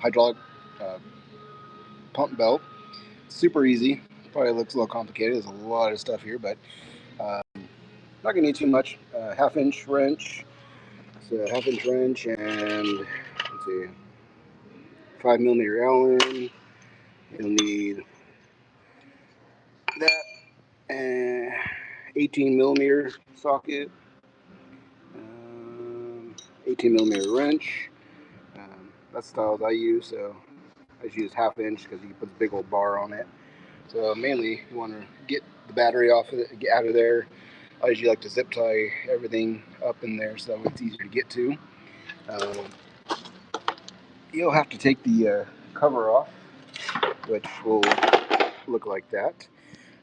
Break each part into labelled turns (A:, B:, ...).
A: hydraulic uh, pump belt. Super easy. Probably looks a little complicated. There's a lot of stuff here, but not gonna need too much. Half-inch wrench. So half-inch wrench and let's see, 5mm Allen. You'll need that and 18mm socket, 18mm wrench. That's the styles I use, so I just use half-inch because you can put a big old bar on it. So mainly you want to get the battery off of it, get out of there. I usually like to zip tie everything up in there so it's easier to get to. You'll have to take the cover off, which will look like that.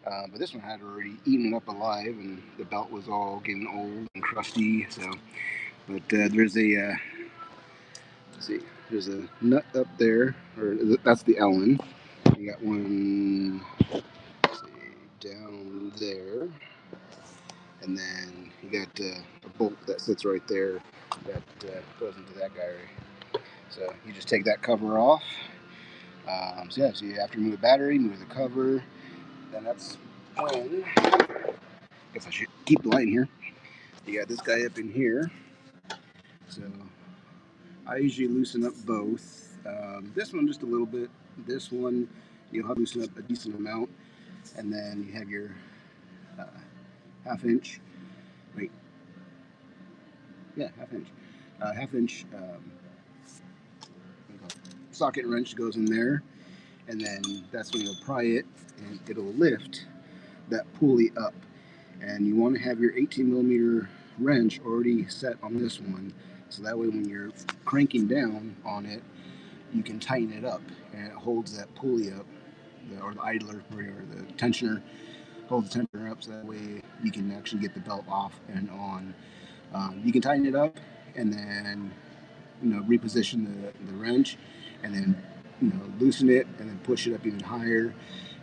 A: But this one had already eaten up alive, and the belt was all getting old and crusty. So, but there's a let's see, there's a nut up there, or that's the Allen. You got one, let's see, down there, and then you got a bolt that sits right there that goes into that guy. Right? So you just take that cover off. So yeah, so you have to remove the battery, move the cover. Then that's when, I guess I should keep the light in here. You got this guy up in here. So I usually loosen up both. This one just a little bit. This one you'll have to loosen up a decent amount. And then you have your half-inch. Wait. Yeah, half-inch. Half-inch socket wrench goes in there. And then that's when you'll pry it and it'll lift that pulley up. And you want to have your 18mm wrench already set on this one, so that way when you're cranking down on it, you can tighten it up and it holds that pulley up, or the idler or the tensioner holds the tensioner up, so that way you can actually get the belt off and on. You can tighten it up and then reposition the wrench, and then loosen it and then push it up even higher,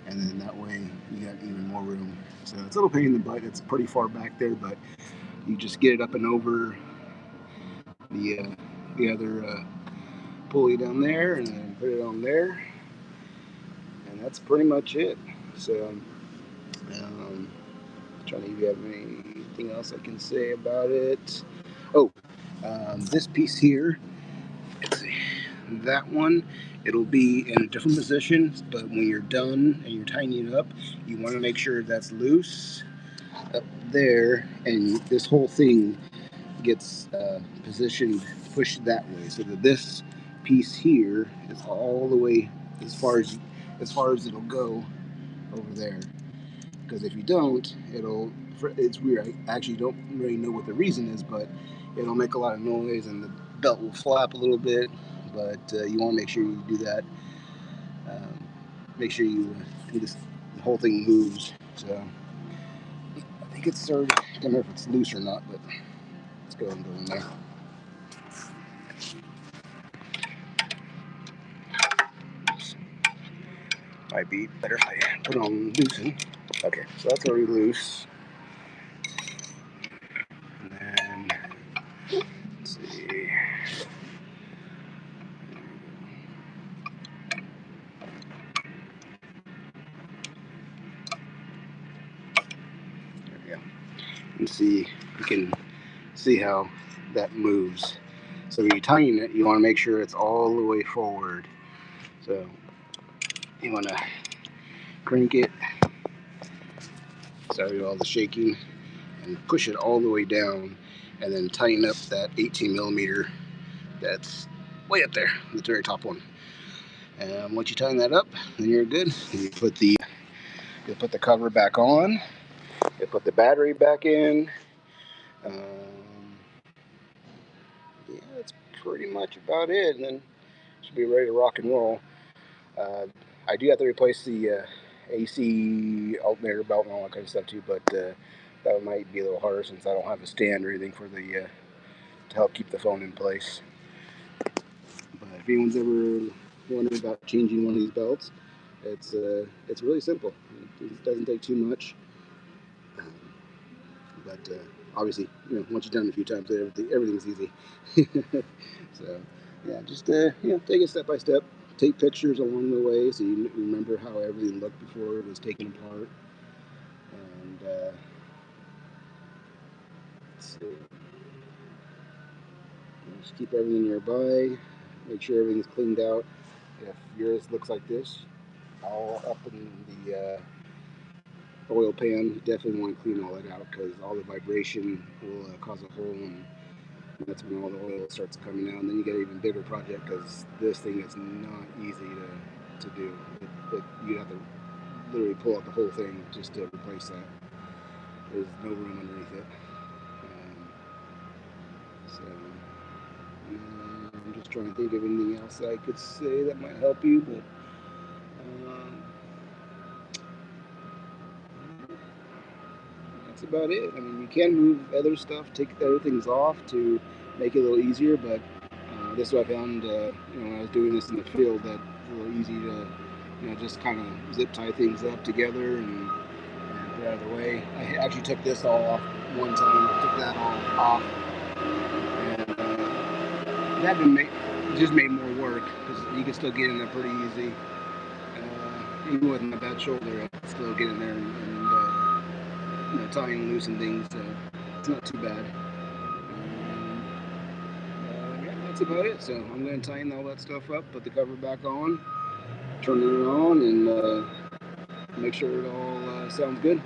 A: and then that way you got even more room. So it's a little pain in the butt. It's pretty far back there, but you just get it up and over the other pulley down there, and then put it on there, and that's pretty much it. So trying to see if you have anything else I can say about it. Oh, this piece here, let's see, that one, it'll be in a different position, but when you're done and you're tightening it up, you want to make sure that's loose up there, and this whole thing gets positioned, pushed that way, so that this piece here is all the way as far as it'll go over there. Because if you don't, it's weird. I actually don't really know what the reason is, but it'll make a lot of noise and the belt will flap a little bit. But you want to make sure you do that. Make sure the whole thing moves. So I think it's started. I don't know if it's loose or not, but let's go and go in there. Oops. Might be better if I put it on loosen. Okay, so that's already loose. And then let's see. There we go. And see, you can see how that moves. So when you tighten it, you want to make sure it's all the way forward. So you want to crank it, sorry all the shaking, and push it all the way down, and then tighten up that 18mm that's way up there, the very top one. And once you tighten that up, then you're good. And you put the cover back on. You put the battery back in. Yeah, that's pretty much about it, and then should be ready to rock and roll. I do have to replace the AC alternator belt and all that kind of stuff too, but that might be a little harder since I don't have a stand or anything for the to help keep the phone in place. But if anyone's ever wondering about changing one of these belts, it's really simple. It doesn't take too much, but obviously, once you've done it a few times, everything's easy. So yeah, just take it step by step. Take pictures along the way so you remember how everything looked before it was taken apart. And let's see. Just keep everything nearby. Make sure everything's cleaned out. If yours looks like this, all up in the oil pan, definitely want to clean all that out because all the vibration will cause a hole, and that's when all the oil starts coming out. And then you get an even bigger project because this thing is not easy to do. You have to literally pull out the whole thing just to replace that. There's no room underneath it. I'm just trying to think of anything else I could say that might help you, but that's about it. I mean, you can move other stuff, take other things off to make it a little easier, but this is what I found, when I was doing this in the field, that it's a little easy to, just kind of zip tie things up together and get out of the way. I actually took this all off one time, took that all off, and that just made more work because you can still get in there pretty easy. Even with my bad shoulder, I can still get in there and tying and loosen things. It's not too bad. Yeah, that's about it. So I'm going to tighten all that stuff up, put the cover back on, turn it on, and make sure it all sounds good.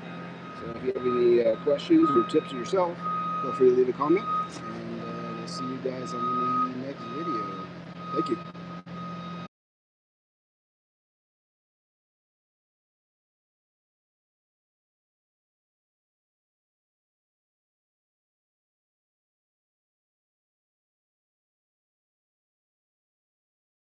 A: So if you have any questions or tips yourself, feel free to leave a comment, and we'll see you guys on the next video. Thank you.